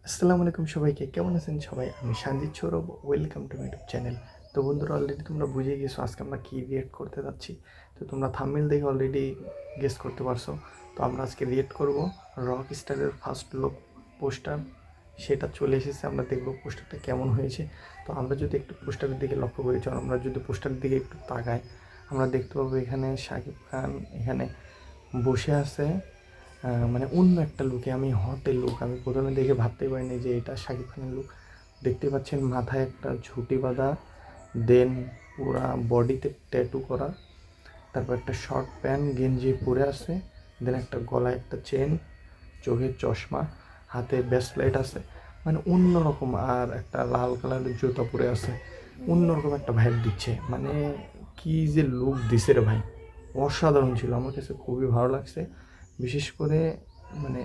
আসসালামু আলাইকুম সবাইকে, কেমন আছেন সবাই? আমি Sanjit Sourav, welcome to my YouTube channel. তো বন্ধুরা, অলরেডি তোমরা বুঝে গেছো আজকে আমরা কী রিয়েক্ট করতে যাচ্ছি। তো তোমরা থাম্বনেল দেখে অলরেডি গেস করতে পারছো। তো আমরা আজকে রিয়েক্ট করব রক স্টারের ফার্স্ট লুক পোস্টার। সেটা চলে এসেছে, আমরা দেখব পোস্টারটা কেমন হয়েছে। তো আমরা যদি একটু পোস্টারের দিকে লক্ষ্য করি, চলো আমরা যদি পোস্টারের দিকে একটু তাকাই, আমরা দেখতে পাবো এখানে শাকিব খান এখানে বসে আছে। মানে অন্য একটা লুকে, আমি হটের লুক আমি প্রথমে দেখে ভাবতেই পারিনি যে এটা শাকিব খানের লুক। দেখতে পাচ্ছেন মাথায় একটা ঝুঁটি বাঁধা, দেন পুরা বডিতে ট্যাটু করা, তারপর একটা শর্ট প্যান্ট গেঞ্জি পরে আছে, দেন একটা গলায় একটা চেন, চোখে চশমা, হাতে ব্রেসলেট আছে, মানে অন্যরকম। আর একটা লাল কালারের জুতা পরে আছে, অন্যরকম একটা ভাইব দিচ্ছে। মানে কি যে লুক দিছে রে ভাই, অসাধারণ ছিল, আমার কাছে খুবই ভালো লাগছে। বিশেষ করে মানে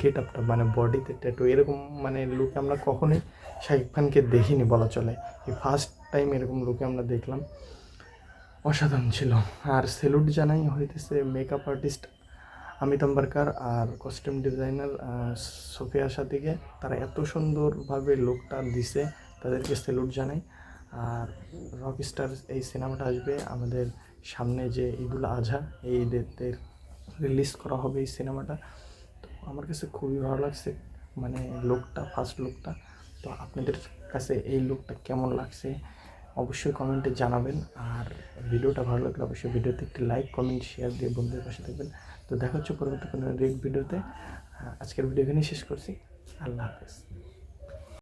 গেট আপটা, মানে বডিতে ট্যাটু এরকম মানে লুকে আমরা কখনোই শাকিব খানকে দেখিনি বলা চলে। এই ফার্স্ট টাইম এরকম লুকে আমরা দেখলাম, অসাধারণ ছিল। আর সেলুট জানাই হইতেছে মেকআপ আর্টিস্ট অমিত আম্বারকার আর কস্টিউম ডিজাইনার সোফিয়া সাদিকে। তারা এত সুন্দরভাবে লুকটা দিছে, তাদেরকে সেলুট জানাই। আর রকস্টার এই সিনেমাটা আসবে আমাদের সামনে, যে ঈদুল আজহা, এই ঈদের রিলিজ করা হবে এই সিনেমাটা। তো আমার কাছে খুবই ভালো লাগছে, মানে লুকটা, ফার্স্ট লুকটা। তো আপনাদের কাছে এই লুকটা কেমন লাগছে অবশ্যই কমেন্টে জানাবেন। আর ভিডিওটা ভালো লাগলে অবশ্যই ভিডিওতে একটি লাইক, কমেন্ট, শেয়ার দিয়ে বন্ধুদের পাশে থাকবেন। তো দেখা হচ্ছে পরবর্তী কোনো রিয়েক্ট ভিডিওতে। আজকের ভিডিও এখানেই শেষ করছি। আল্লাহ হাফেজ।